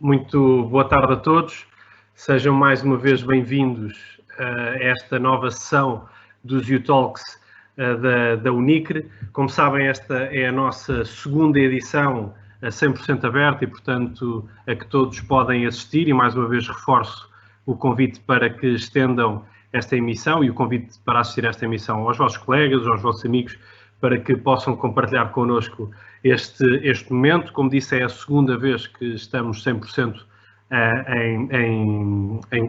Muito boa tarde a todos. Sejam mais uma vez bem-vindos a esta nova sessão dos U-Talks da Unicre. Como sabem, esta é a nossa segunda edição a 100% aberta e, portanto, a que todos podem assistir, e mais uma vez reforço o convite para que estendam esta emissão e o convite para assistir a esta emissão aos vossos colegas, aos vossos amigos, para que possam compartilhar connosco este momento. Como disse, é a segunda vez que estamos 100%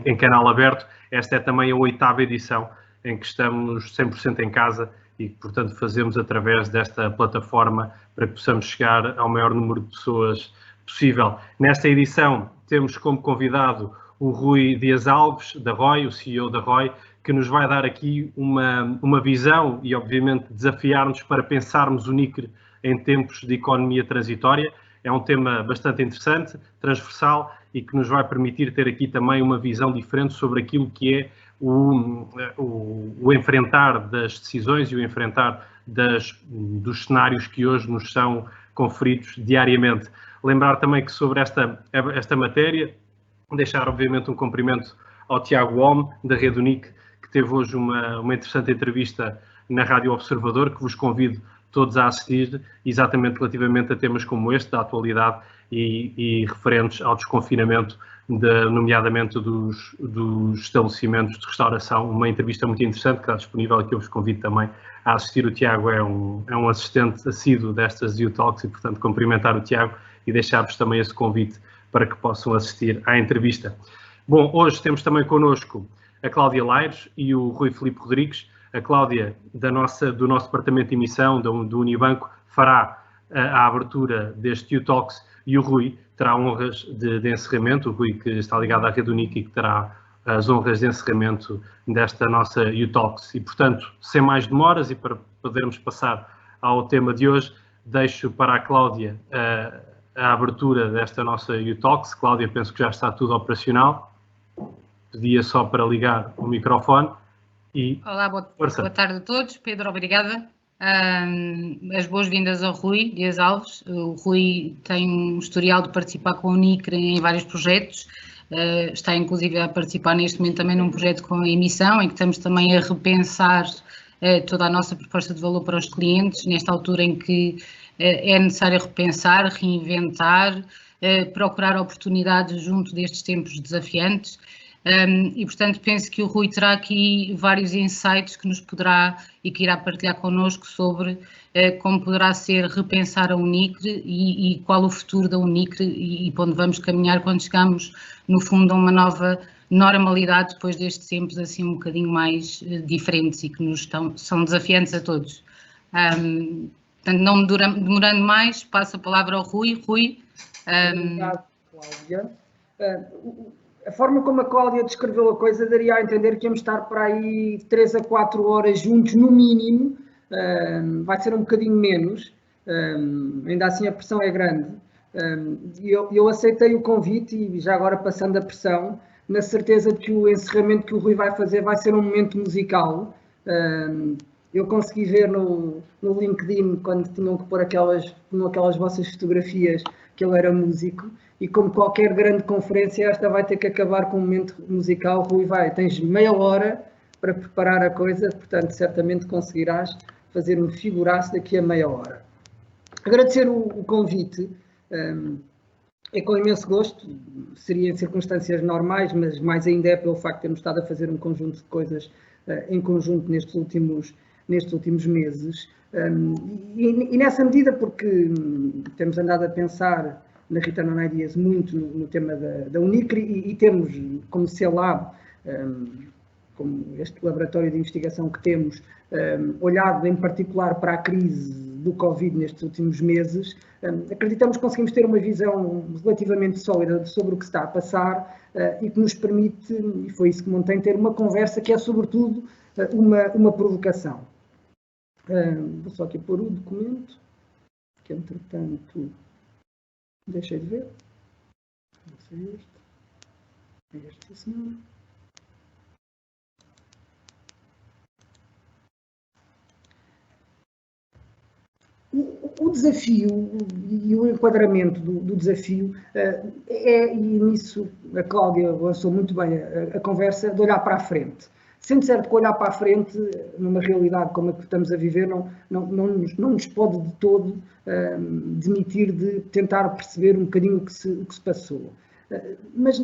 em canal aberto. Esta é também a 8ª edição em que estamos 100% em casa e, portanto, fazemos através desta plataforma para que possamos chegar ao maior número de pessoas possível. Nesta edição temos como convidado o Rui Dias Alves, da ROI, o CEO da ROI, que nos vai dar aqui uma visão e, obviamente, desafiar-nos para pensarmos o Unicre em tempos de economia transitória. É um tema bastante interessante, transversal e que nos vai permitir ter aqui também uma visão diferente sobre aquilo que é o enfrentar das decisões e o enfrentar dos cenários que hoje nos são conferidos diariamente. Lembrar também que sobre esta matéria, deixar obviamente um cumprimento ao Tiago Holm, da Rede Unic, que teve hoje uma interessante entrevista na Rádio Observador, que vos convido todos a assistir, exatamente relativamente a temas como este, da atualidade e referentes ao desconfinamento, nomeadamente dos estabelecimentos de restauração. Uma entrevista muito interessante que está disponível e que eu vos convido também a assistir. O Tiago é um assistente assíduo destas U-Talks e, portanto, cumprimentar o Tiago e deixar-vos também esse convite para que possam assistir à entrevista. Bom, hoje temos também connosco a Cláudia Laires e o Rui Filipe Rodrigues. A Cláudia, do nosso departamento de emissão, do Unibanco, fará a abertura deste U-Talks e o Rui terá honras de encerramento, o Rui que está ligado à Rede Unic e que terá as honras de encerramento desta nossa U-Talks. E, portanto, sem mais demoras e para podermos passar ao tema de hoje, deixo para a Cláudia a abertura desta nossa U-Talks. Cláudia, penso que já está tudo operacional. Pedia só para ligar o microfone. Olá, boa tarde a todos. Pedro, obrigada. As boas-vindas ao Rui Dias Alves. O Rui tem um historial de participar com a Unicre em vários projetos. Está inclusive a participar neste momento também num projeto com a emissão, em que estamos também a repensar toda a nossa proposta de valor para os clientes, nesta altura em que é necessário repensar, reinventar, procurar oportunidades junto destes tempos desafiantes. E, portanto, penso que o Rui terá aqui vários insights que nos poderá e que irá partilhar connosco sobre como poderá ser repensar a Unicre e qual o futuro da Unicre e para onde vamos caminhar quando chegamos, no fundo, a uma nova normalidade depois destes tempos assim um bocadinho mais diferentes e que são desafiantes a todos. Portanto, não me demorando mais, passo a palavra ao Rui. Rui. Obrigado, Cláudia. A forma como a Cláudia descreveu a coisa daria a entender que íamos estar para aí 3 a 4 horas juntos, no mínimo. Vai ser um bocadinho menos, ainda assim a pressão é grande. Eu aceitei o convite e já agora passando a pressão, na certeza de que o encerramento que o Rui vai fazer vai ser um momento musical. Eu consegui ver no LinkedIn, quando tinham que pôr aquelas vossas fotografias, que ele era músico. E como qualquer grande conferência, esta vai ter que acabar com um momento musical. Rui, tens meia hora para preparar a coisa, portanto, certamente conseguirás fazer um figuraço daqui a meia hora. Agradecer o convite, é com imenso gosto, seria em circunstâncias normais, mas mais ainda é pelo facto de termos estado a fazer um conjunto de coisas em conjunto nestes últimos meses. E nessa medida, porque temos andado a pensar na Return on Ideas muito no tema da Unicre e temos como CELAB, como este laboratório de investigação que temos, olhado em particular para a crise do Covid nestes últimos meses, acreditamos que conseguimos ter uma visão relativamente sólida sobre o que está a passar e que nos permite, e foi isso que montei, ter uma conversa que é sobretudo uma provocação. Vou só aqui pôr o documento, que entretanto deixei de ver. É este, senhor. O desafio e o enquadramento do desafio e nisso a Cláudia lançou muito bem a conversa, de olhar para a frente. Sendo certo que olhar para a frente, numa realidade como a que estamos a viver, não nos pode de todo demitir de tentar perceber um bocadinho o que se passou. Mas,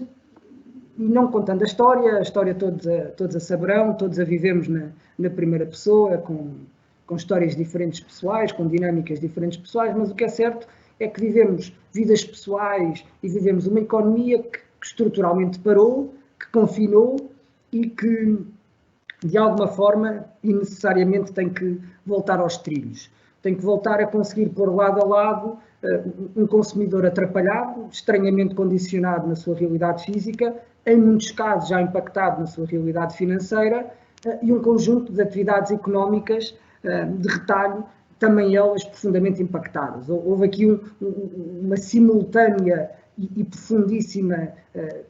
não contando a história todos a saberão, todos a vivemos na primeira pessoa, com histórias diferentes pessoais, com dinâmicas diferentes pessoais, mas o que é certo é que vivemos vidas pessoais e vivemos uma economia que estruturalmente parou, que confinou e que, de alguma forma, e necessariamente tem que voltar aos trilhos. Tem que voltar a conseguir pôr lado a lado um consumidor atrapalhado, estranhamente condicionado na sua realidade física, em muitos casos já impactado na sua realidade financeira, e um conjunto de atividades económicas de retalho, também elas profundamente impactadas. Houve aqui uma simultânea e profundíssima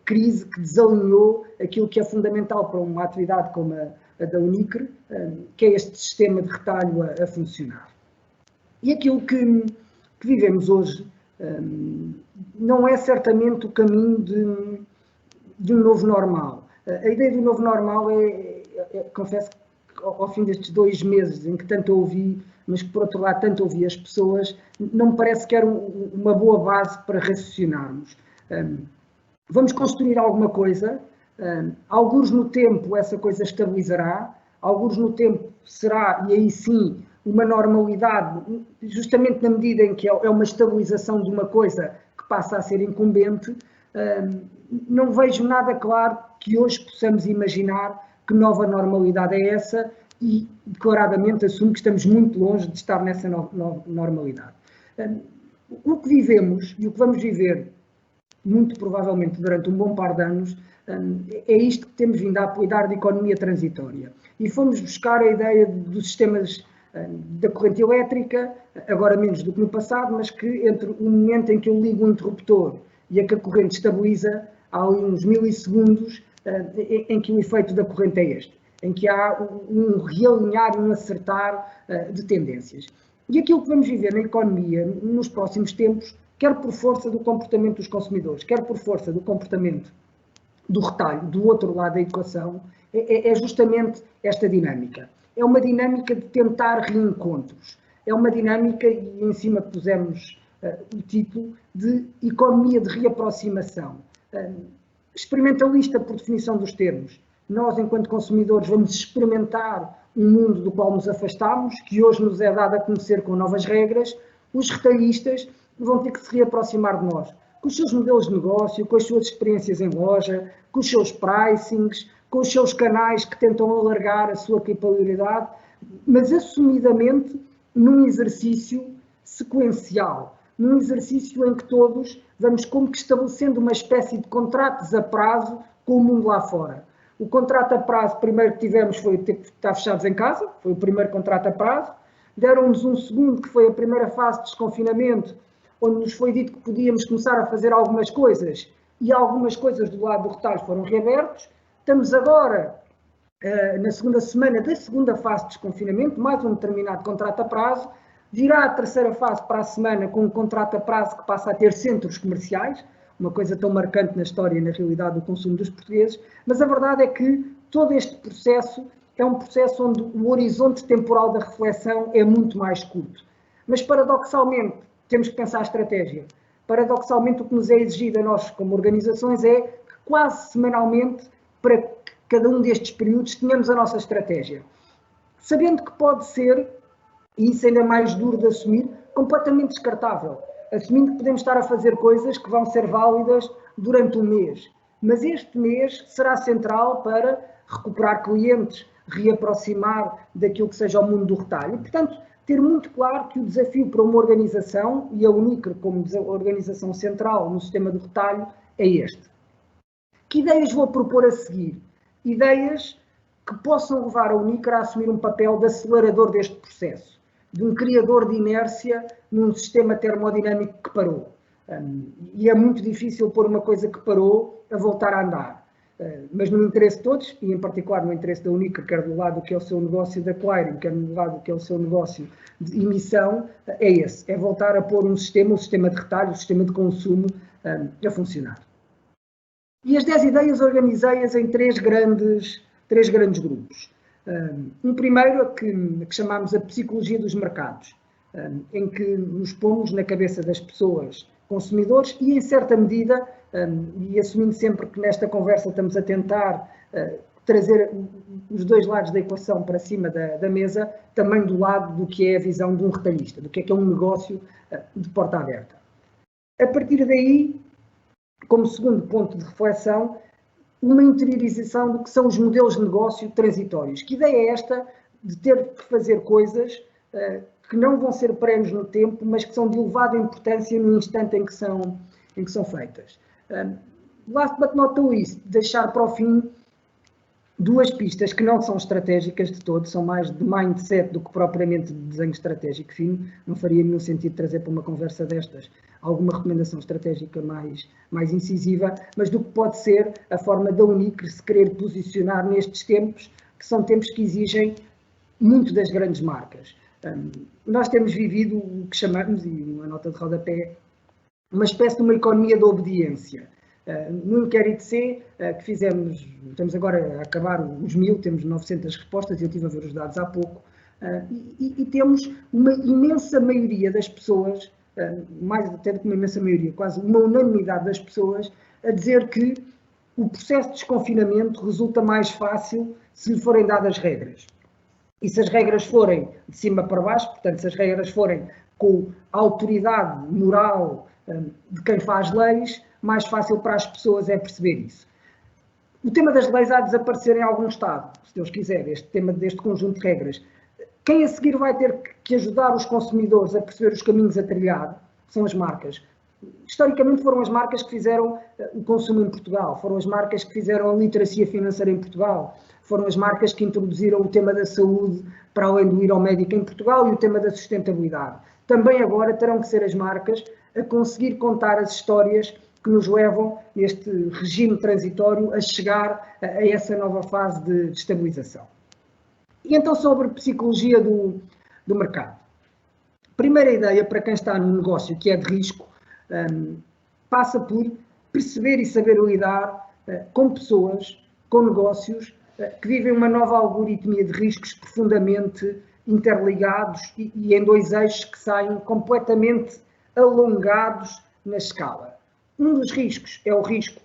crise que desalinhou aquilo que é fundamental para uma atividade como a da Unicre, que é este sistema de retalho a funcionar. E aquilo que vivemos hoje não é certamente o caminho de um novo normal. A ideia do novo normal confesso que ao fim destes 2 meses em que tanto ouvi, mas que por outro lado tanto ouvi as pessoas, não me parece que era uma boa base para raciocinarmos. Vamos construir alguma coisa, alguns no tempo essa coisa estabilizará, alguns no tempo será, e aí sim, uma normalidade, justamente na medida em que é uma estabilização de uma coisa que passa a ser incumbente. Não vejo nada claro que hoje possamos imaginar que nova normalidade é essa e, declaradamente, assumo que estamos muito longe de estar nessa normalidade. O que vivemos e o que vamos viver, muito provavelmente durante um bom par de anos, é isto que temos vindo a apelidar de economia transitória. E fomos buscar a ideia dos sistemas da corrente elétrica, agora menos do que no passado, mas que entre o momento em que eu ligo o interruptor e a que a corrente estabiliza, há ali uns milissegundos em que o efeito da corrente é este, em que há um realinhar e um acertar de tendências. E aquilo que vamos viver na economia nos próximos tempos, quer por força do comportamento dos consumidores, quer por força do comportamento do retalho, do outro lado da equação, é justamente esta dinâmica. É uma dinâmica de tentar reencontros. É uma dinâmica, e em cima pusemos o título, de economia de reaproximação. Experimentalista por definição dos termos. Nós, enquanto consumidores, vamos experimentar um mundo do qual nos afastamos, que hoje nos é dado a conhecer com novas regras. Os retalhistas vão ter que se reaproximar de nós, com os seus modelos de negócio, com as suas experiências em loja, com os seus pricings, com os seus canais que tentam alargar a sua capilaridade, mas assumidamente num exercício sequencial, num exercício em que todos vamos como que estabelecendo uma espécie de contratos a prazo com o mundo lá fora. O contrato a prazo primeiro que tivemos foi ter que estar fechados em casa, foi o primeiro contrato a prazo. Deram-nos um segundo, que foi a primeira fase de desconfinamento, onde nos foi dito que podíamos começar a fazer algumas coisas, e algumas coisas do lado do retalho foram reabertos. Estamos agora na segunda semana da segunda fase de desconfinamento, mais um determinado contrato a prazo. Virá a terceira fase para a semana com um contrato a prazo que passa a ter centros comerciais, uma coisa tão marcante na história e na realidade do consumo dos portugueses, mas a verdade é que todo este processo é um processo onde o horizonte temporal da reflexão é muito mais curto. Mas, paradoxalmente, temos que pensar a estratégia. Paradoxalmente, o que nos é exigido a nós, como organizações, é que quase semanalmente, para cada um destes períodos, tenhamos a nossa estratégia. Sabendo que pode ser, e isso ainda é mais duro de assumir, completamente descartável. Assumindo que podemos estar a fazer coisas que vão ser válidas durante um mês. Mas este mês será central para recuperar clientes, reaproximar daquilo que seja o mundo do retalho. E, portanto, ter muito claro que o desafio para uma organização, e a Unicre como organização central no sistema do retalho, é este. Que ideias vou propor a seguir? Ideias que possam levar a Unicre a assumir um papel de acelerador deste processo, de um criador de inércia num sistema termodinâmico que parou. E é muito difícil pôr uma coisa que parou a voltar a andar. mas no interesse de todos, e em particular no interesse da Unicre, quer do lado que é o seu negócio de acquiring, quer do lado que é o seu negócio de emissão, é esse, é voltar a pôr um sistema, o sistema de retalho, o sistema de consumo a funcionar. E as 10 ideias organizei-as em três grandes grupos. Um primeiro que chamamos a psicologia dos mercados, em que nos pomos na cabeça das pessoas consumidores e, em certa medida, e assumindo sempre que nesta conversa estamos a tentar trazer os dois lados da equação para cima da mesa, também do lado do que é a visão de um retalhista, do que é um negócio de porta aberta. A partir daí, como segundo ponto de reflexão, uma interiorização do que são os modelos de negócio transitórios. Que ideia é esta de ter que fazer coisas que não vão ser prémios no tempo, mas que são de elevada importância no instante em que são feitas. Last but not least, deixar para o fim duas pistas que não são estratégicas de todo, são mais de mindset do que propriamente de desenho estratégico fino. Não faria nenhum sentido trazer para uma conversa destas alguma recomendação estratégica mais incisiva, mas do que pode ser a forma da Unicre se querer posicionar nestes tempos, que são tempos que exigem muito das grandes marcas. Nós temos vivido o que chamamos, e uma nota de rodapé, uma espécie de uma economia da obediência. No inquérito C, que fizemos, estamos agora a acabar os 1000, temos 900 respostas, eu estive a ver os dados há pouco, e temos uma imensa maioria das pessoas, mais até do que uma imensa maioria, quase uma unanimidade das pessoas, a dizer que o processo de desconfinamento resulta mais fácil se lhe forem dadas regras. E se as regras forem de cima para baixo, portanto, se as regras forem com a autoridade moral de quem faz leis, mais fácil para as pessoas é perceber isso. O tema das leis há de desaparecer em algum Estado, se Deus quiser, este tema deste conjunto de regras. Quem a seguir vai ter que ajudar os consumidores a perceber os caminhos a trilhar são as marcas. Historicamente foram as marcas que fizeram o consumo em Portugal, foram as marcas que fizeram a literacia financeira em Portugal, foram as marcas que introduziram o tema da saúde para além do ir ao médico em Portugal e o tema da sustentabilidade. Também agora terão que ser as marcas a conseguir contar as histórias que nos levam, neste regime transitório, a chegar a essa nova fase de estabilização. E então sobre psicologia do mercado. Primeira ideia para quem está num negócio que é de risco, passa por perceber e saber lidar com pessoas, com negócios que vivem uma nova algoritmia de riscos profundamente interligados e em dois eixos que saem completamente alongados na escala. Um dos riscos é o risco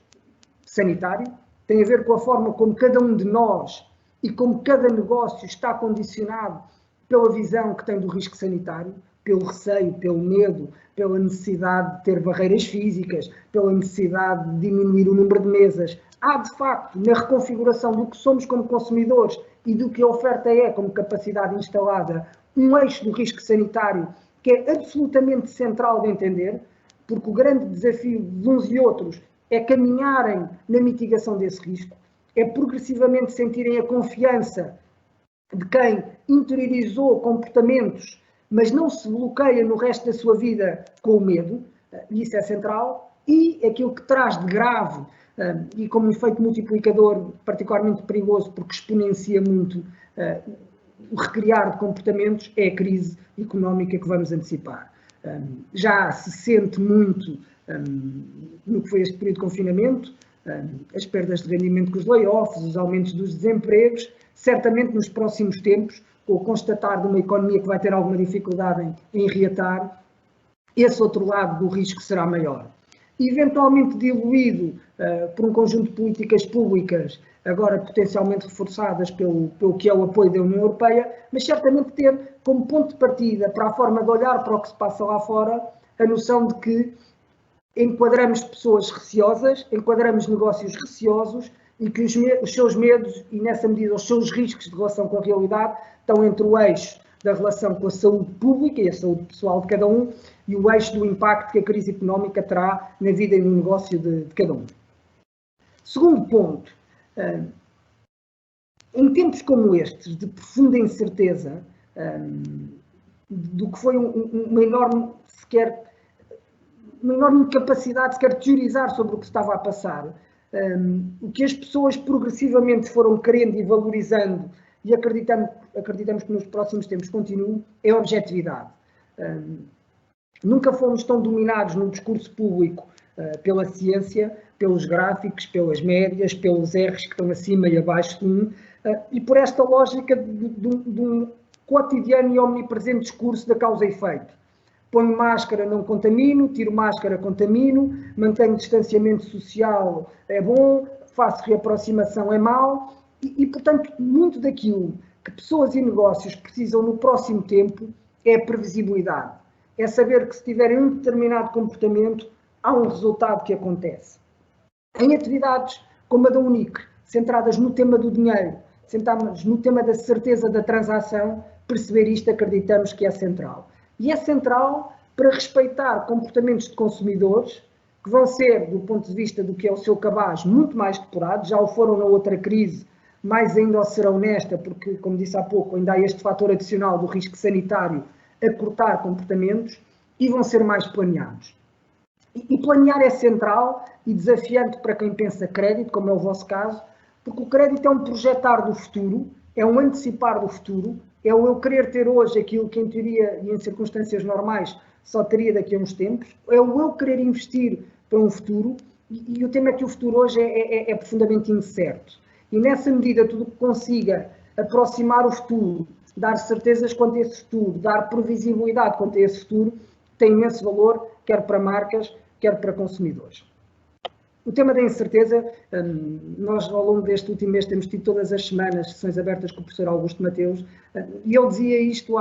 sanitário, tem a ver com a forma como cada um de nós e como cada negócio está condicionado pela visão que tem do risco sanitário, pelo receio, pelo medo, pela necessidade de ter barreiras físicas, pela necessidade de diminuir o número de mesas. Há, de facto, na reconfiguração do que somos como consumidores e do que a oferta é como capacidade instalada, um eixo do risco sanitário que é absolutamente central de entender, porque o grande desafio de uns e outros é caminharem na mitigação desse risco, é progressivamente sentirem a confiança de quem interiorizou comportamentos, mas não se bloqueia no resto da sua vida com o medo, e isso é central, e aquilo que traz de grave e como efeito multiplicador particularmente perigoso, porque exponencia muito o recriar de comportamentos, é a crise económica que vamos antecipar. Já se sente muito no que foi este período de confinamento, as perdas de rendimento com os layoffs, os aumentos dos desempregos, certamente nos próximos tempos, com o constatar de uma economia que vai ter alguma dificuldade em reatar, esse outro lado do risco será maior. Eventualmente diluído por um conjunto de políticas públicas, agora potencialmente reforçadas pelo que é o apoio da União Europeia, mas certamente ter como ponto de partida para a forma de olhar para o que se passa lá fora, a noção de que enquadramos pessoas receosas, enquadramos negócios receosos e que os seus medos e, nessa medida, os seus riscos de relação com a realidade estão entre o eixo da relação com a saúde pública e a saúde pessoal de cada um e o eixo do impacto que a crise económica terá na vida e no negócio de cada um. Segundo ponto, em tempos como estes, de profunda incerteza, do que foi uma enorme incapacidade de sequer teorizar sobre o que estava a passar, O que as pessoas progressivamente foram querendo e valorizando, e acreditamos que nos próximos tempos continue, é a objetividade. Nunca fomos tão dominados no discurso público pela ciência, pelos gráficos, pelas médias, pelos R's que estão acima e abaixo de 1, e por esta lógica de um cotidiano e omnipresente discurso da causa e efeito. Ponho máscara, não contamino, tiro máscara, contamino, mantenho distanciamento social, é bom, faço reaproximação, é mau, e portanto, muito daquilo que pessoas e negócios precisam no próximo tempo é a previsibilidade. É saber que se tiverem um determinado comportamento, há um resultado que acontece. Em atividades como a da Unicre, centradas no tema do dinheiro, centradas no tema da certeza da transação, perceber isto acreditamos que é central. E é central para respeitar comportamentos de consumidores que vão ser, do ponto de vista do que é o seu cabaz, muito mais depurados, já o foram na outra crise, mais ainda o serão nesta, porque, como disse há pouco, ainda há este fator adicional do risco sanitário a cortar comportamentos e vão ser mais planeados. E planear é central e desafiante para quem pensa crédito, como é o vosso caso, porque o crédito é um projetar do futuro, é um antecipar do futuro, é o eu querer ter hoje aquilo que em teoria e em circunstâncias normais só teria daqui a uns tempos, é o eu querer investir para um futuro, e o tema é que o futuro hoje é profundamente incerto. E nessa medida, tudo que consiga aproximar o futuro, dar certezas quanto a esse futuro, dar previsibilidade quanto a esse futuro, tem imenso valor, quer para marcas, quer para consumidores. O tema da incerteza, nós ao longo deste último mês temos tido todas as semanas sessões abertas com o professor Augusto Mateus, e ele dizia isto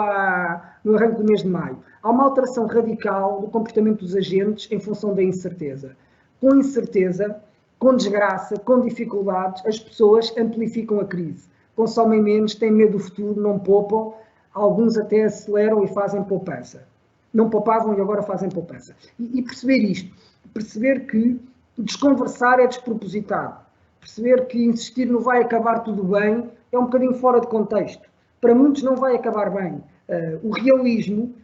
no arranque do mês de maio. Há uma alteração radical do comportamento dos agentes em função da incerteza. Com incerteza, com desgraça, com dificuldades, as pessoas amplificam a crise. Consomem menos, têm medo do futuro, não poupam, alguns até aceleram e fazem poupança. Não poupavam e agora fazem poupança. E perceber isto, perceber que desconversar é despropositado, perceber que insistir no vai acabar tudo bem é um bocadinho fora de contexto. Para muitos não vai acabar bem. O realismo,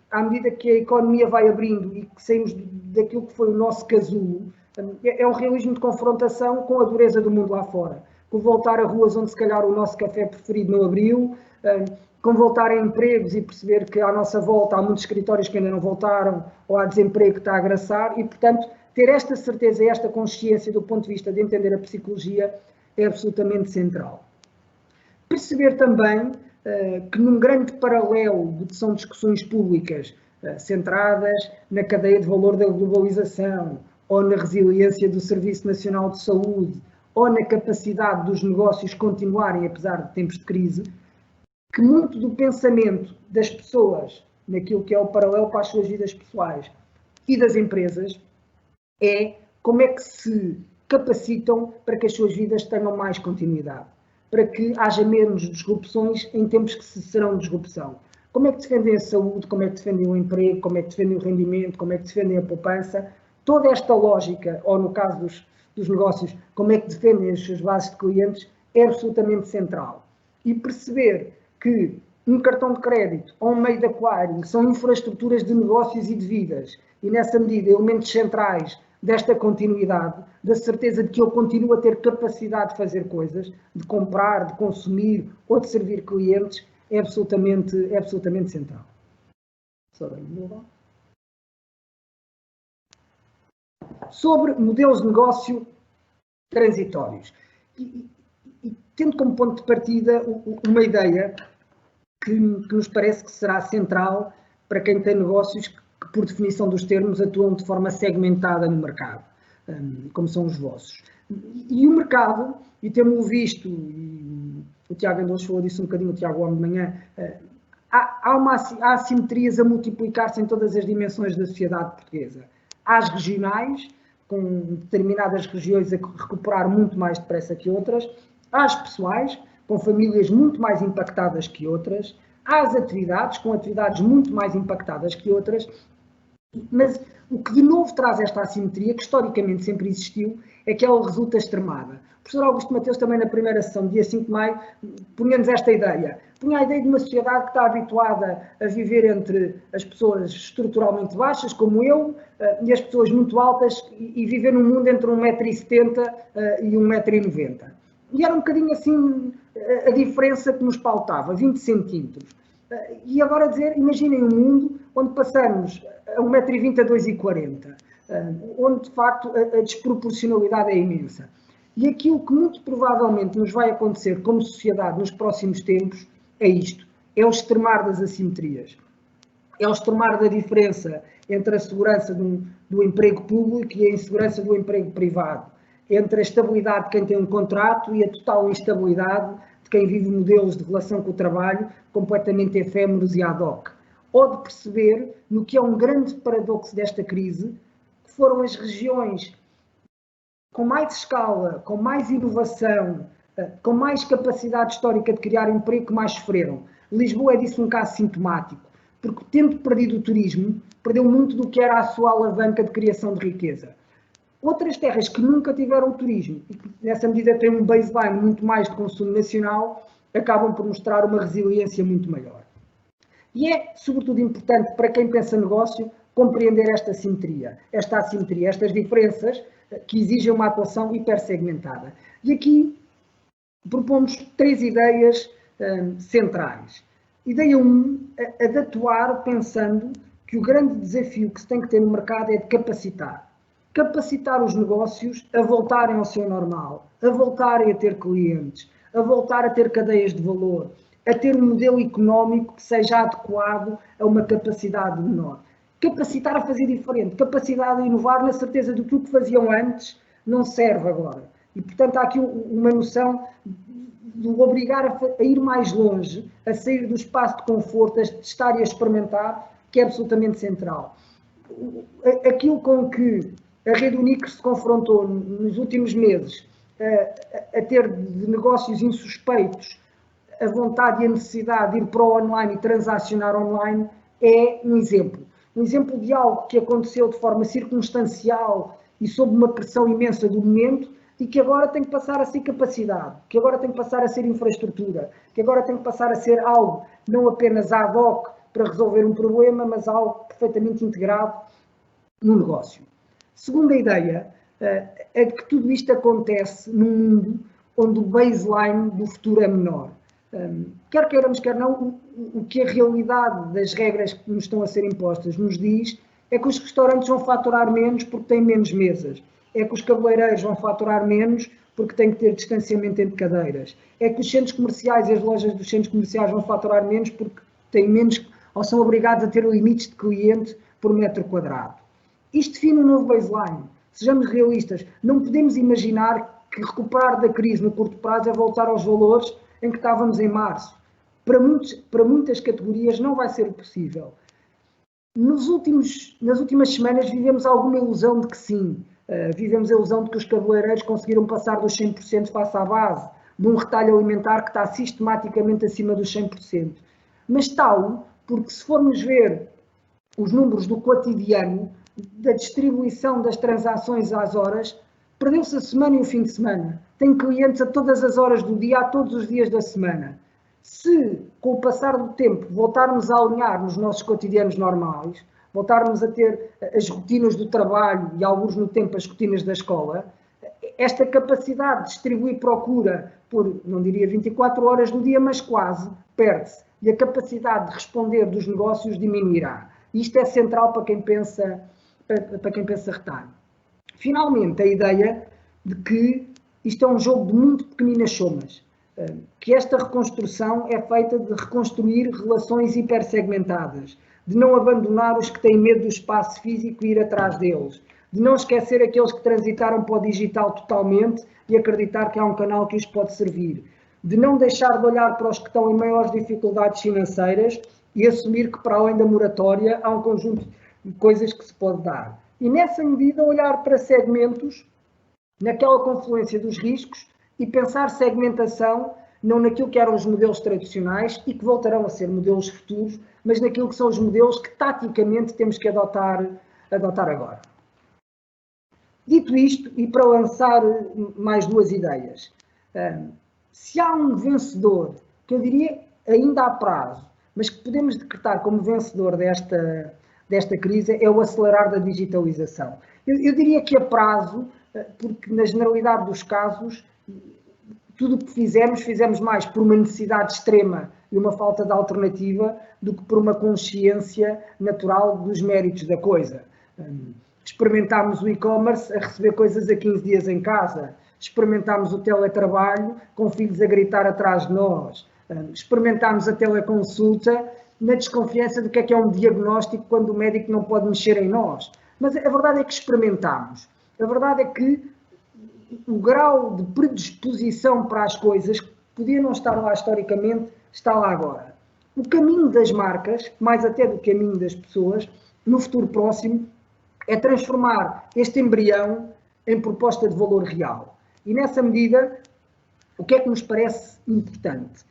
à medida que a economia vai abrindo e que saímos daquilo que foi o nosso casulo, é um realismo de confrontação com a dureza do mundo lá fora. Com voltar a ruas onde se calhar o nosso café preferido não abriu, com voltar a empregos e perceber que à nossa volta há muitos escritórios que ainda não voltaram, ou há desemprego que está a agraçar, e portanto ter esta certeza e esta consciência do ponto de vista de entender a psicologia é absolutamente central. Perceber também que num grande paralelo do que são discussões públicas centradas na cadeia de valor da globalização, ou na resiliência do Serviço Nacional de Saúde, ou na capacidade dos negócios continuarem apesar de tempos de crise, que muito do pensamento das pessoas, naquilo que é o paralelo para as suas vidas pessoais e das empresas, é como é que se capacitam para que as suas vidas tenham mais continuidade, para que haja menos disrupções em tempos que serão disrupção. Como é que defendem a saúde, como é que defendem o emprego, como é que defendem o rendimento, como é que defendem a poupança. Toda esta lógica, ou no caso dos negócios, como é que defendem as suas bases de clientes, é absolutamente central. E perceber que um cartão de crédito ou um meio de acquiring são infraestruturas de negócios e de vidas, e nessa medida elementos centrais desta continuidade, da certeza de que eu continuo a ter capacidade de fazer coisas, de comprar, de consumir ou de servir clientes, é absolutamente central. Sobre modelos de negócio transitórios. E tendo como ponto de partida uma ideia que nos parece que será central para quem tem negócios que, por definição dos termos, atuam de forma segmentada no mercado, como são os vossos. E o mercado, e temos visto, e o Tiago ainda hoje falou disso um bocadinho, o Tiago Gomes de manhã, há assimetrias a multiplicar-se em todas as dimensões da sociedade portuguesa. Há as regionais, com determinadas regiões a recuperar muito mais depressa que outras, há as pessoais, com famílias muito mais impactadas que outras, há as atividades, com atividades muito mais impactadas que outras, Mas o que de novo traz esta assimetria, que historicamente sempre existiu, é que ela resulta extremada. O professor Augusto Mateus também na primeira sessão, dia 5 de maio, punha-nos esta ideia. Punha a ideia de uma sociedade que está habituada a viver entre as pessoas estruturalmente baixas, como eu, e as pessoas muito altas, e viver num mundo entre 1,70 m e 1,90 m. E era um bocadinho assim a diferença que nos pautava, 20 centímetros. E agora dizer, imaginem um mundo onde passamos a 1,20 m a 2,40 m, onde de facto a desproporcionalidade é imensa. E aquilo que muito provavelmente nos vai acontecer como sociedade nos próximos tempos é isto, é o extremar das assimetrias. É o extremar da diferença entre a segurança do emprego público e a insegurança do emprego privado. Entre a estabilidade de quem tem um contrato e a total instabilidade de quem vive modelos de relação com o trabalho completamente efêmeros e ad hoc. Ou de perceber, no que é um grande paradoxo desta crise, que foram as regiões com mais escala, com mais inovação, com mais capacidade histórica de criar emprego que mais sofreram. Lisboa é disso um caso sintomático, porque tendo perdido o turismo, perdeu muito do que era a sua alavanca de criação de riqueza. Outras terras que nunca tiveram turismo e que nessa medida têm um baseline muito mais de consumo nacional, acabam por mostrar uma resiliência muito maior. E é, sobretudo, importante para quem pensa negócio compreender esta assimetria, estas diferenças que exigem uma atuação hipersegmentada. E aqui propomos 3 ideias centrais. Ideia 1, a de atuar pensando que o grande desafio que se tem que ter no mercado é de capacitar. Capacitar os negócios a voltarem ao seu normal, a voltarem a ter clientes, a voltar a ter cadeias de valor, a ter um modelo económico que seja adequado a uma capacidade menor. Capacitar a fazer diferente, capacidade a inovar na certeza de que o que faziam antes não serve agora. E, portanto, há aqui uma noção de obrigar a ir mais longe, a sair do espaço de conforto, a testar e a experimentar, que é absolutamente central. Aquilo com que a rede Unicre se confrontou nos últimos meses, a ter de negócios insuspeitos a vontade e a necessidade de ir para o online e transacionar online, é um exemplo. Um exemplo de algo que aconteceu de forma circunstancial e sob uma pressão imensa do momento e que agora tem que passar a ser capacidade, que agora tem que passar a ser infraestrutura, que agora tem que passar a ser algo não apenas ad hoc para resolver um problema, mas algo perfeitamente integrado no negócio. Segunda ideia é que tudo isto acontece num mundo onde o baseline do futuro é menor. Quer queiramos, quer não, o que a realidade das regras que nos estão a ser impostas nos diz é que os restaurantes vão faturar menos porque têm menos mesas. É que os cabeleireiros vão faturar menos porque têm que ter distanciamento entre cadeiras. É que os centros comerciais e as lojas dos centros comerciais vão faturar menos porque têm menos ou são obrigados a ter limites de cliente por metro quadrado. Isto define um novo baseline. Sejamos realistas, não podemos imaginar que recuperar da crise no curto prazo é voltar aos valores em que estávamos em março. Para muitas categorias não vai ser possível. Nas últimas semanas vivemos alguma ilusão de que sim. Vivemos a ilusão de que os cabeleireiros conseguiram passar dos 100% face à base, de um retalho alimentar que está sistematicamente acima dos 100%. Mas tal, porque se formos ver os números do cotidiano, da distribuição das transações às horas, perdeu-se a semana e o fim de semana. Tem clientes a todas as horas do dia, a todos os dias da semana. Se, com o passar do tempo, voltarmos a alinhar nos nossos cotidianos normais, voltarmos a ter as rotinas do trabalho e, alguns no tempo, as rotinas da escola, esta capacidade de distribuir procura por, não diria 24 horas do dia, mas quase, perde-se. E a capacidade de responder dos negócios diminuirá. Isto é central para quem pensa retalho. Finalmente, a ideia de que isto é um jogo de muito pequeninas somas, que esta reconstrução é feita de reconstruir relações hipersegmentadas, de não abandonar os que têm medo do espaço físico e ir atrás deles, de não esquecer aqueles que transitaram para o digital totalmente e acreditar que há um canal que os pode servir, de não deixar de olhar para os que estão em maiores dificuldades financeiras e assumir que, para além da moratória, há um conjunto de coisas que se pode dar. E, nessa medida, olhar para segmentos naquela confluência dos riscos e pensar segmentação não naquilo que eram os modelos tradicionais e que voltarão a ser modelos futuros, mas naquilo que são os modelos que taticamente temos que adotar agora. Dito isto, e para lançar mais duas ideias, se há um vencedor, que eu diria ainda há prazo, mas que podemos decretar como vencedor desta crise, é o acelerar da digitalização. Eu diria que a prazo, porque na generalidade dos casos, tudo o que fizemos mais por uma necessidade extrema e uma falta de alternativa do que por uma consciência natural dos méritos da coisa. Experimentámos o e-commerce a receber coisas a 15 dias em casa. Experimentámos o teletrabalho com filhos a gritar atrás de nós. Experimentámos a teleconsulta na desconfiança do que é um diagnóstico quando o médico não pode mexer em nós. Mas a verdade é que experimentámos. A verdade é que o grau de predisposição para as coisas, que podia não estar lá historicamente, está lá agora. O caminho das marcas, mais até do que o caminho das pessoas, no futuro próximo, é transformar este embrião em proposta de valor real. E nessa medida, o que é que nos parece importante?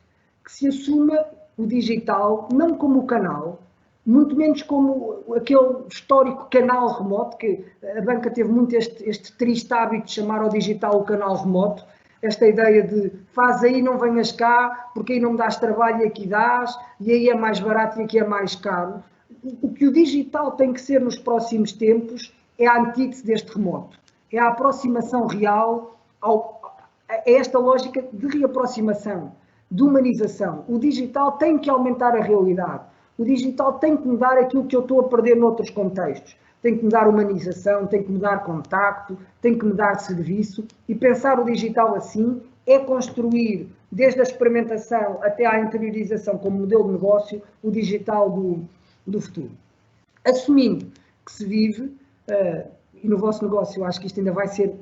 Que se assuma o digital não como o canal, muito menos como aquele histórico canal remoto, que a banca teve muito este triste hábito de chamar ao digital o canal remoto, esta ideia de faz aí, não venhas cá, porque aí não me dás trabalho e aqui dás, e aí é mais barato e aqui é mais caro. O que o digital tem que ser nos próximos tempos é a antítese deste remoto, é a aproximação real a esta lógica de reaproximação, de humanização. O digital tem que aumentar a realidade. O digital tem que mudar aquilo que eu estou a perder noutros contextos. Tem que mudar humanização, tem que mudar contacto, tem que mudar serviço. E pensar o digital assim é construir, desde a experimentação até à interiorização como modelo de negócio, o digital do futuro. Assumindo que se vive, e no vosso negócio eu acho que isto ainda vai ser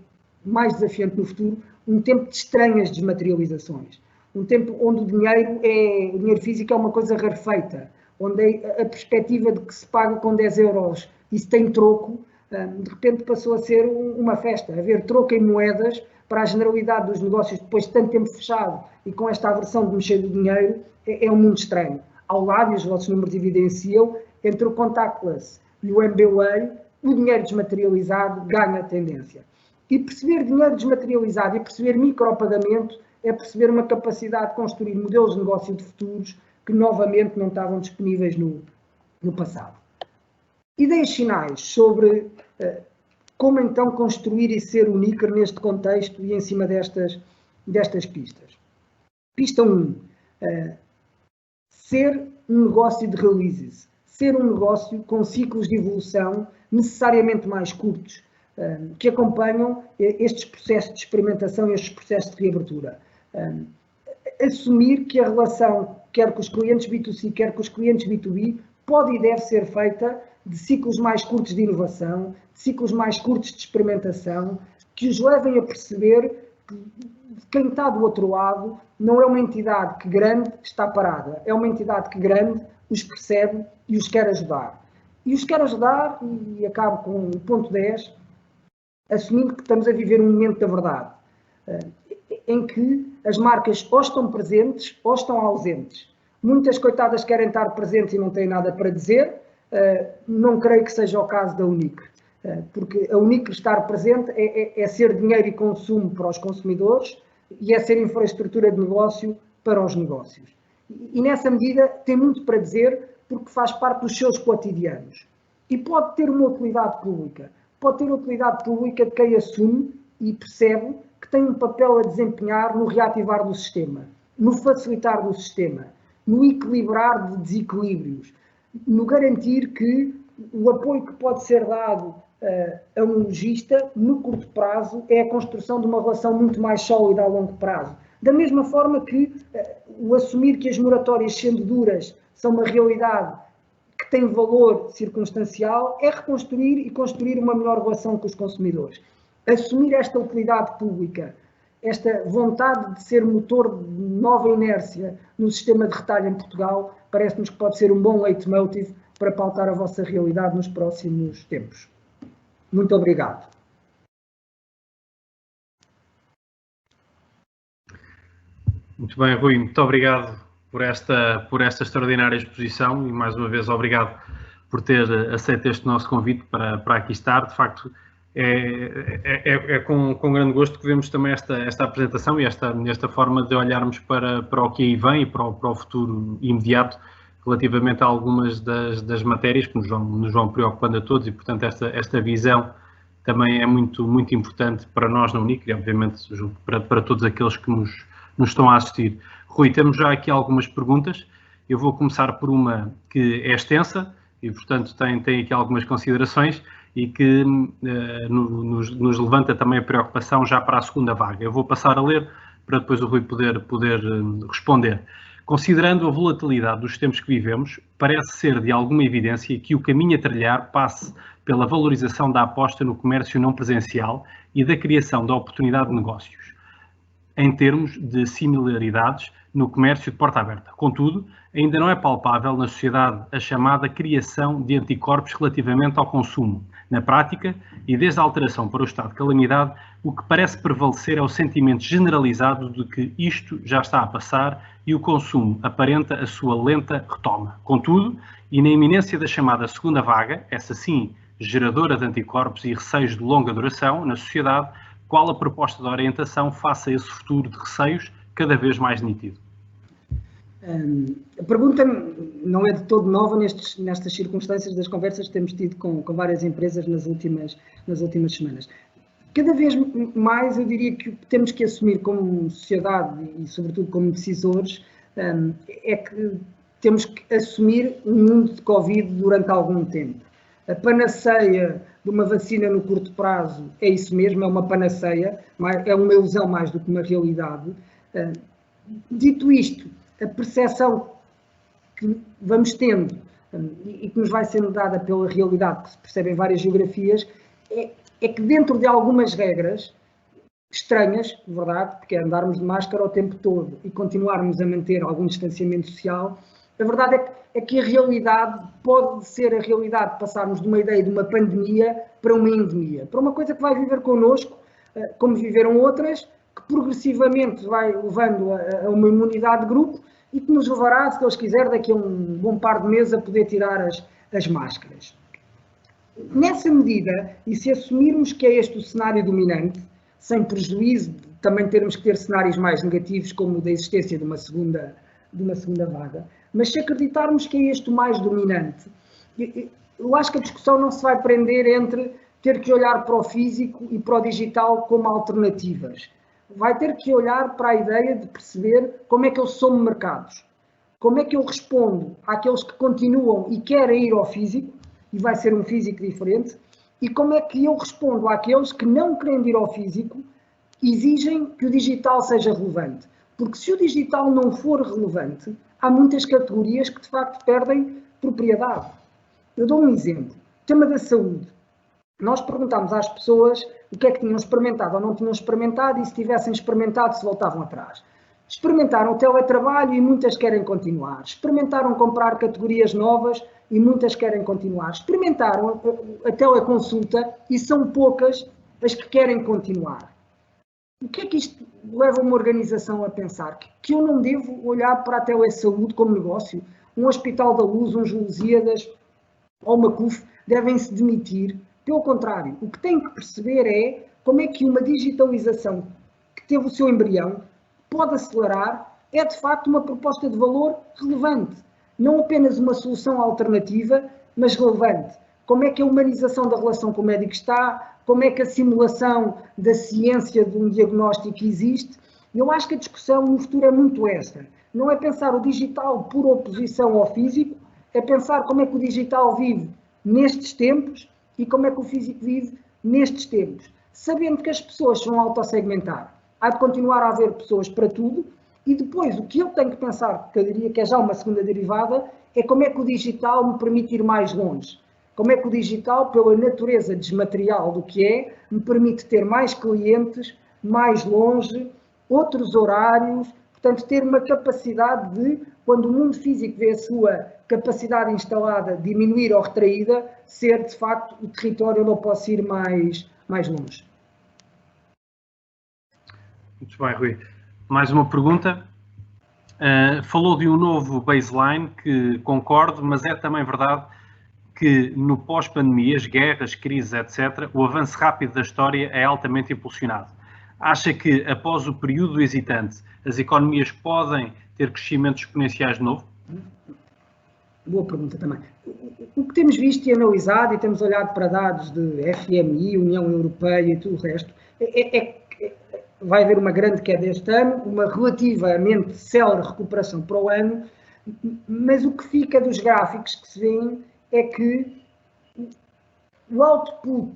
mais desafiante no futuro, um tempo de estranhas desmaterializações. Um tempo onde o dinheiro físico é uma coisa rarefeita, onde a perspectiva de que se paga com 10 euros e se tem troco, de repente passou a ser uma festa. Haver troco em moedas para a generalidade dos negócios depois de tanto tempo fechado e com esta aversão de mexer do dinheiro é um mundo estranho. Ao lado, e os vossos números evidenciam, entre o contactless e o MBWay, o dinheiro desmaterializado ganha tendência. E perceber dinheiro desmaterializado e perceber micropagamento é perceber uma capacidade de construir modelos de negócio de futuros que novamente não estavam disponíveis no passado. Ideias finais sobre como então construir e ser uníquer neste contexto e em cima destas pistas. Pista 1. Ser um negócio de releases. Ser um negócio com ciclos de evolução necessariamente mais curtos, que acompanham estes processos de experimentação e estes processos de reabertura. Assumir que a relação, quer com os clientes B2C, quer com os clientes B2B, pode e deve ser feita de ciclos mais curtos de inovação, de ciclos mais curtos de experimentação, que os levem a perceber que quem está do outro lado não é uma entidade que grande está parada, é uma entidade que grande os percebe e os quer ajudar. E os quer ajudar, e acabo com o ponto 10, assumindo que estamos a viver um momento da verdade, em que as marcas ou estão presentes ou estão ausentes. Muitas coitadas querem estar presentes e não têm nada para dizer. Não creio que seja o caso da Unicre, porque a Unicre estar presente é ser dinheiro e consumo para os consumidores e é ser infraestrutura de negócio para os negócios. E nessa medida tem muito para dizer porque faz parte dos seus cotidianos. E pode ter uma utilidade pública. Pode ter utilidade pública de quem assume e percebe que tem um papel a desempenhar no reativar do sistema, no facilitar do sistema, no equilibrar de desequilíbrios, no garantir que o apoio que pode ser dado a um lojista, no curto prazo, é a construção de uma relação muito mais sólida a longo prazo. Da mesma forma que o assumir que as moratórias, sendo duras, são uma realidade que tem valor circunstancial, é reconstruir e construir uma melhor relação com os consumidores. Assumir esta utilidade pública, esta vontade de ser motor de nova inércia no sistema de retalho em Portugal, parece-nos que pode ser um bom leitmotiv para pautar a vossa realidade nos próximos tempos. Muito obrigado. Muito bem, Rui, muito obrigado por esta extraordinária exposição e, mais uma vez, obrigado por ter aceito este nosso convite para aqui estar. De facto, é com grande gosto que vemos também esta apresentação e esta forma de olharmos para o que aí vem e para o futuro imediato relativamente a algumas das matérias que nos vão preocupando a todos e, portanto, esta visão também é muito, muito importante para nós na Unicre e, obviamente, para todos aqueles que nos estão a assistir. Rui, temos já aqui algumas perguntas. Eu vou começar por uma que é extensa e, portanto, tem aqui algumas considerações e que nos levanta também a preocupação já para a segunda vaga. Eu vou passar a ler para depois o Rui poder responder. Considerando a volatilidade dos tempos que vivemos, parece ser de alguma evidência que o caminho a trilhar passe pela valorização da aposta no comércio não presencial e da criação da oportunidade de negócios, em termos de similaridades no comércio de porta aberta. Contudo, ainda não é palpável na sociedade a chamada criação de anticorpos relativamente ao consumo. Na prática, e desde a alteração para o estado de calamidade, o que parece prevalecer é o sentimento generalizado de que isto já está a passar e o consumo aparenta a sua lenta retoma. Contudo, e na iminência da chamada segunda vaga, essa sim geradora de anticorpos e receios de longa duração na sociedade, qual a proposta de orientação face a esse futuro de receios cada vez mais nítido? A pergunta não é de todo nova nestas circunstâncias das conversas que temos tido com várias empresas nas últimas semanas. Cada vez mais eu diria que o que temos que assumir como sociedade e sobretudo como decisores é que temos que assumir um mundo de Covid durante algum tempo. A panaceia de uma vacina no curto prazo é isso mesmo, é uma panaceia, é uma ilusão mais do que uma realidade. Dito isto, a percepção que vamos tendo e que nos vai sendo dada pela realidade, que se percebe em várias geografias, é que dentro de algumas regras estranhas, verdade, porque é andarmos de máscara o tempo todo e continuarmos a manter algum distanciamento social, a verdade é que a realidade pode ser a realidade de passarmos de uma ideia de uma pandemia para uma endemia, para uma coisa que vai viver connosco, como viveram outras, que progressivamente vai levando a uma imunidade de grupo e que nos levará, se Deus quiser, daqui a um bom par de meses a poder tirar as máscaras. Nessa medida, e se assumirmos que é este o cenário dominante, sem prejuízo de também termos que ter cenários mais negativos, como o da existência de uma segunda vaga, mas se acreditarmos que é este o mais dominante, eu acho que a discussão não se vai prender entre ter que olhar para o físico e para o digital como alternativas. Vai ter que olhar para a ideia de perceber como é que eu somo mercados, como é que eu respondo àqueles que continuam e querem ir ao físico, e vai ser um físico diferente, e como é que eu respondo àqueles que não querendo ir ao físico, exigem que o digital seja relevante. Porque se o digital não for relevante, há muitas categorias que de facto perdem propriedade. Eu dou um exemplo. O tema da saúde. Nós perguntámos às pessoas o que é que tinham experimentado ou não tinham experimentado e se tivessem experimentado se voltavam atrás. Experimentaram o teletrabalho e muitas querem continuar. Experimentaram comprar categorias novas e muitas querem continuar. Experimentaram a teleconsulta e são poucas as que querem continuar. O que é que isto leva uma organização a pensar? Que eu não devo olhar para a telesaúde como negócio? Um Hospital da Luz, um Lusíadas ou uma CUF devem-se demitir. Pelo contrário, o que tem que perceber é como é que uma digitalização que teve o seu embrião pode acelerar, é de facto uma proposta de valor relevante. Não apenas uma solução alternativa, mas relevante. Como é que a humanização da relação com o médico está? Como é que a simulação da ciência de um diagnóstico existe? Eu acho que a discussão no futuro é muito esta. Não é pensar o digital por oposição ao físico, é pensar como é que o digital vive nestes tempos e como é que o físico vive nestes tempos. Sabendo que as pessoas vão autossegmentar. Há de continuar a haver pessoas para tudo e depois o que eu tenho que pensar, que eu diria que é já uma segunda derivada, é como é que o digital me permite ir mais longe. Como é que o digital, pela natureza desmaterial do que é, me permite ter mais clientes, mais longe, outros horários, portanto, ter uma capacidade de, quando o mundo físico vê a sua capacidade instalada diminuir ou retraída, ser, de facto, o território onde eu posso ir mais longe. Muito bem, Rui. Mais uma pergunta Falou de um novo baseline, que concordo, mas é também verdade que no pós-pandemias, guerras, crises, etc., o avanço rápido da história é altamente impulsionado. Acha que, após o período hesitante, as economias podem ter crescimentos exponenciais de novo? Boa pergunta também. O que temos visto e analisado, e temos olhado para dados de FMI, União Europeia e tudo o resto, vai haver uma grande queda este ano, uma relativamente célere recuperação para o ano, mas o que fica dos gráficos que se vêem é que o output,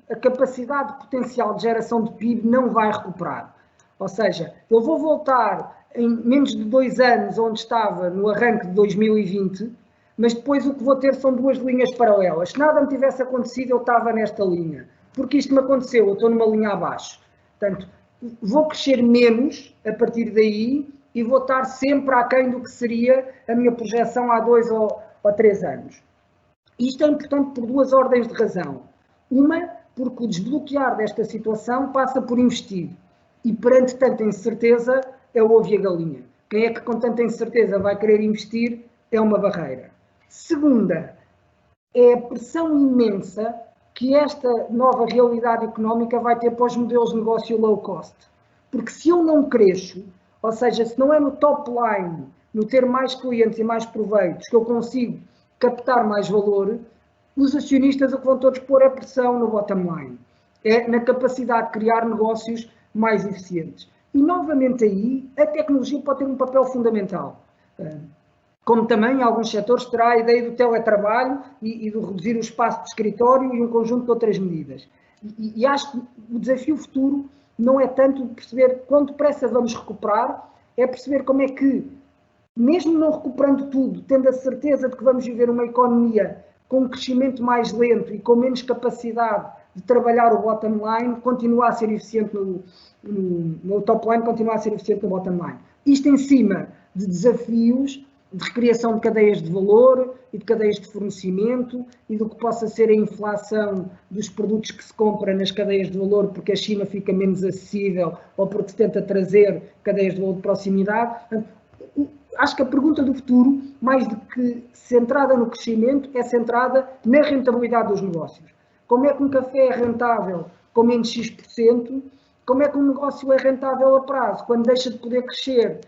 a capacidade potencial de geração de PIB não vai recuperar. Ou seja, eu vou voltar em menos de 2 anos onde estava no arranque de 2020, mas depois o que vou ter são 2 linhas paralelas. Se nada me tivesse acontecido, eu estava nesta linha. Porque isto me aconteceu, eu estou numa linha abaixo. Portanto, vou crescer menos a partir daí e vou estar sempre aquém do que seria a minha projeção há 2 ou 3 anos. Isto é importante por 2 ordens de razão. Uma, porque o desbloquear desta situação passa por investir. E perante tanta incerteza, é o ovo e a galinha. Quem é que com tanta incerteza vai querer investir é uma barreira. Segunda, é a pressão imensa que esta nova realidade económica vai ter para os modelos de negócio low cost. Porque se eu não cresço, ou seja, se não é no top line, no ter mais clientes e mais proveitos, que eu consigo captar mais valor, os acionistas o que vão todos pôr é pressão no bottom line. É na capacidade de criar negócios mais eficientes. E, novamente aí, a tecnologia pode ter um papel fundamental. Como também, em alguns setores, terá a ideia do teletrabalho e de reduzir o espaço de escritório e um conjunto de outras medidas. E acho que o desafio futuro não é tanto perceber quão depressa vamos recuperar, é perceber como é que, mesmo não recuperando tudo, tendo a certeza de que vamos viver uma economia com um crescimento mais lento e com menos capacidade de trabalhar o bottom line, continua a ser eficiente no top line, continua a ser eficiente no bottom line. Isto em cima de desafios de recriação de cadeias de valor e de cadeias de fornecimento e do que possa ser a inflação dos produtos que se compra nas cadeias de valor porque a China fica menos acessível ou porque se tenta trazer cadeias de valor de proximidade. Acho que a pergunta do futuro, mais do que centrada no crescimento, é centrada na rentabilidade dos negócios. Como é que um café é rentável com menos X%? Como é que um negócio é rentável a prazo, quando deixa de poder crescer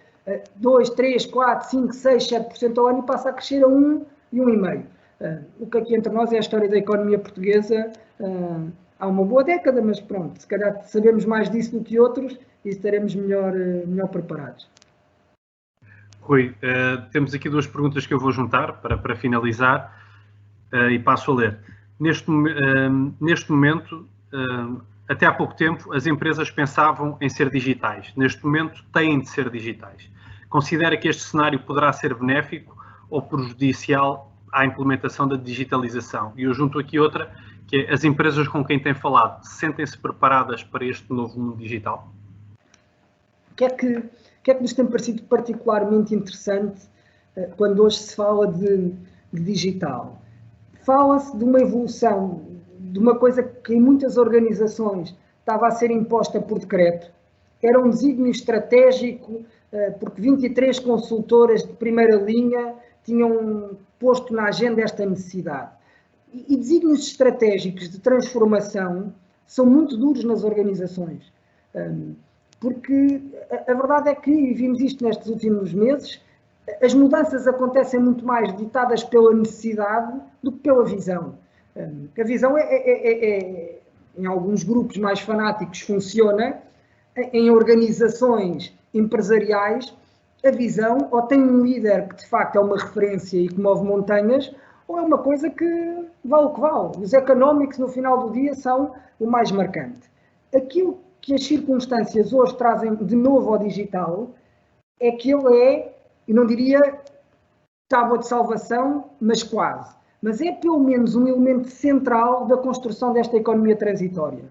2, 3, 4, 5, 6, 7% ao ano e passa a crescer a 1 e 1,5%? O que aqui entre nós é a história da economia portuguesa há uma boa década, mas pronto, se calhar sabemos mais disso do que outros e estaremos melhor preparados. Rui, temos aqui 2 perguntas que eu vou juntar para finalizar e passo a ler. Neste momento, até há pouco tempo, as empresas pensavam em ser digitais. Neste momento, têm de ser digitais. Considera que este cenário poderá ser benéfico ou prejudicial à implementação da digitalização? E eu junto aqui outra, que é: as empresas com quem tem falado sentem-se preparadas para este novo mundo digital? O que é que nos tem parecido particularmente interessante quando hoje se fala de digital? Fala-se de uma evolução, de uma coisa que em muitas organizações estava a ser imposta por decreto. Era um desígnio estratégico, porque 23 consultoras de primeira linha tinham posto na agenda esta necessidade. E desígnios estratégicos de transformação são muito duros nas organizações. Porque a verdade é que, e vimos isto nestes últimos meses, as mudanças acontecem muito mais ditadas pela necessidade do que pela visão. A visão em alguns grupos mais fanáticos funciona, em organizações empresariais, a visão ou tem um líder que de facto é uma referência e que move montanhas, ou é uma coisa que vale o que vale. Os económicos no final do dia são o mais marcante. Aquilo que as circunstâncias hoje trazem de novo ao digital é que ele é, eu não diria tábua de salvação, mas quase. Mas é pelo menos um elemento central da construção desta economia transitória.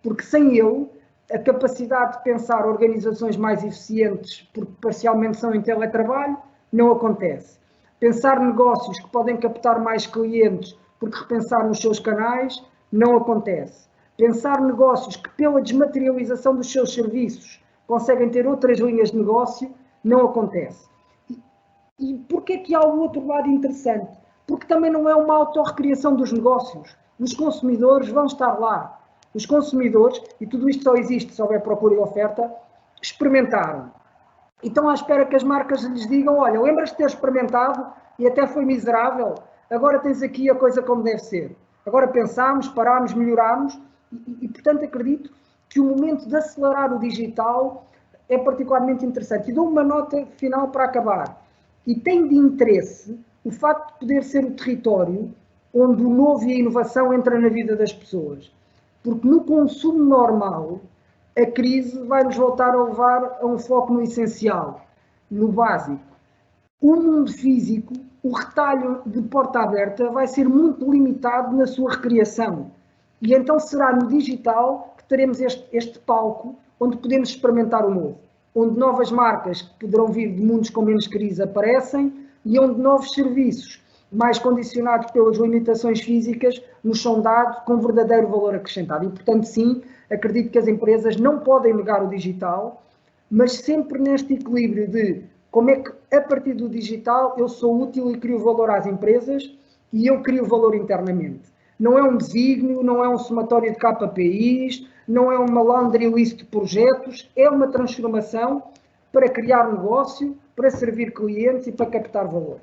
Porque sem ele, a capacidade de pensar organizações mais eficientes, porque parcialmente são em teletrabalho, não acontece. Pensar negócios que podem captar mais clientes porque repensaram os seus canais, não acontece. Pensar negócios que, pela desmaterialização dos seus serviços, conseguem ter outras linhas de negócio, não acontece. E porquê que há o outro lado interessante? Porque também não é uma autorrecriação dos negócios. Os consumidores vão estar lá. Os consumidores, e tudo isto só existe se houver procura e oferta, experimentaram. E estão à espera que as marcas lhes digam, olha, lembras de ter experimentado e até foi miserável? Agora tens aqui a coisa como deve ser. Agora pensámos, parámos, melhorámos e portanto, acredito que o momento de acelerar o digital é particularmente interessante. E dou uma nota final para acabar. E tem de interesse o facto de poder ser o território onde o novo e a inovação entram na vida das pessoas. Porque no consumo normal, a crise vai nos voltar a levar a um foco no essencial, no básico. O mundo físico, o retalho de porta aberta, vai ser muito limitado na sua recriação. E então será no digital que teremos este palco onde podemos experimentar o novo. Onde novas marcas que poderão vir de mundos com menos crise aparecem e onde novos serviços, mais condicionados pelas limitações físicas, nos são dados com verdadeiro valor acrescentado. E, portanto, sim, acredito que as empresas não podem negar o digital, mas sempre neste equilíbrio de como é que, a partir do digital, eu sou útil e crio valor às empresas e eu crio valor internamente. Não é um desígnio, não é um somatório de KPIs, não é uma laundry list de projetos, é uma transformação para criar negócio, para servir clientes e para captar valor.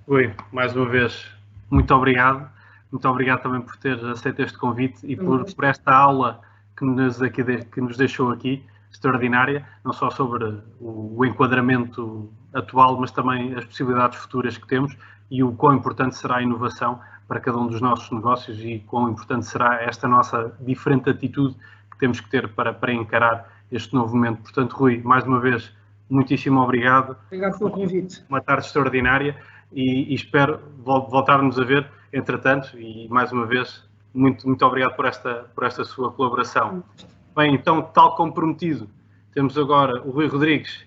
Rui, mais uma vez, muito obrigado. Muito obrigado também por ter aceito este convite e por esta aula que nos deixou aqui, extraordinária, não só sobre o enquadramento atual, mas também as possibilidades futuras que temos e o quão importante será a inovação para cada um dos nossos negócios e quão importante será esta nossa diferente atitude que temos que ter para encarar este novo momento. Portanto, Rui, mais uma vez, muitíssimo obrigado. Obrigado pelo convite. Uma tarde extraordinária e espero voltarmos a ver, entretanto, e mais uma vez, muito obrigado por esta sua colaboração. Bem, então, tal como prometido, temos agora o Rui Rodrigues,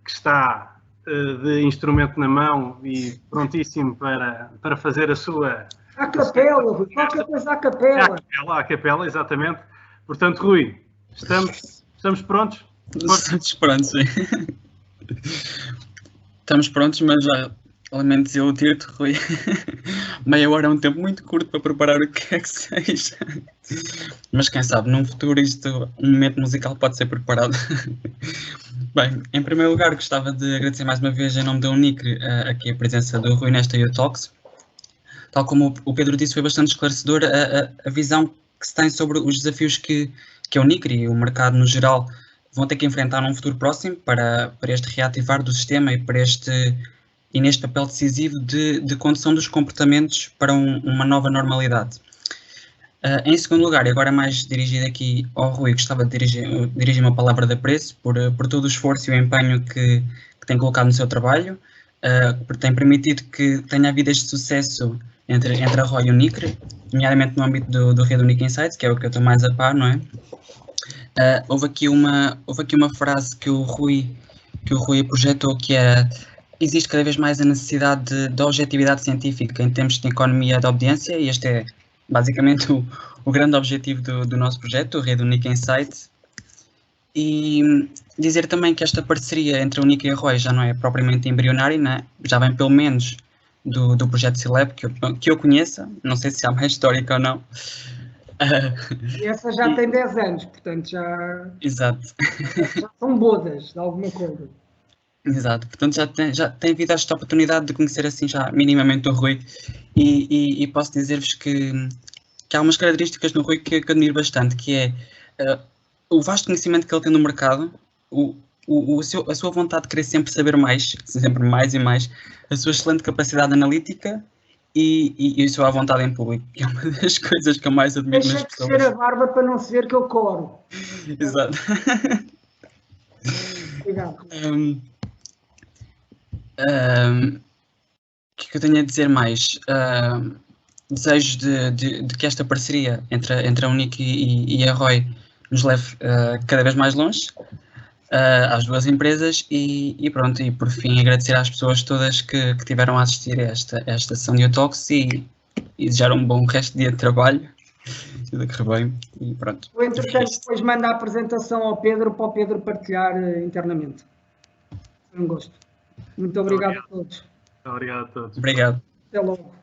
que está de instrumento na mão e prontíssimo para fazer a sua... À capela, Rui, qualquer coisa à capela. À capela, exatamente. Portanto, Rui, estamos prontos? Estamos prontos, sim. Estamos prontos, mas já... Lamento dizer o tiro-te, Rui. Meia hora é um tempo muito curto para preparar o que é que seja. Mas quem sabe, num futuro um momento musical pode ser preparado. Bem, em primeiro lugar gostava de agradecer mais uma vez em nome da Unicre aqui a presença do Rui nesta YouTalks. Tal como o Pedro disse, foi bastante esclarecedor a visão que se tem sobre os desafios que a Unicre e o mercado no geral vão ter que enfrentar num futuro próximo para este reativar do sistema e neste papel decisivo de condução dos comportamentos para uma nova normalidade. Em segundo lugar, e agora mais dirigido aqui ao Rui, gostava de dirigir uma palavra de apreço por todo o esforço e o empenho que tem colocado no seu trabalho, que tem permitido que tenha havido este sucesso entre a ROI e o Unicre, nomeadamente no âmbito do Rede Unique Insights, que é o que eu estou mais a par, não é? Houve aqui uma frase que o Rui projetou, que é: existe cada vez mais a necessidade de objetividade científica em termos de economia de audiência, e este é basicamente o grande objetivo do nosso projeto, o Rede Unique Insights. E dizer também que esta parceria entre a Unicre e a ROI já não é propriamente embrionária, né? Já vem pelo menos do projeto C-Lab, que eu conheça, não sei se há mais histórica ou não. E essa já tem 10 anos, portanto já... Exato. Já são bodas de alguma coisa. Exato, portanto já tem havido esta oportunidade de conhecer assim já minimamente o Rui e posso dizer-vos que há umas características no Rui que admiro bastante, que é o vasto conhecimento que ele tem no mercado, a sua vontade de querer sempre saber mais, sempre mais e mais, a sua excelente capacidade analítica e a sua vontade em público, que é uma das coisas que eu mais admiro nas pessoas. Deixa crescer a barba para não se ver que eu coro. Exato. Obrigado. O que eu tenho a dizer mais? Desejo de que esta parceria entre a Unicre e a ROI nos leve cada vez mais longe, às duas empresas, e pronto, e por fim agradecer às pessoas todas que tiveram a assistir a esta sessão de YouTalks e desejar um bom resto de dia de trabalho. tudo a correr bem e pronto. Eu, entretanto, depois mando a apresentação ao Pedro para o Pedro partilhar internamente. Foi um gosto. Muito obrigado a todos. Obrigado a todos. Obrigado. Até logo.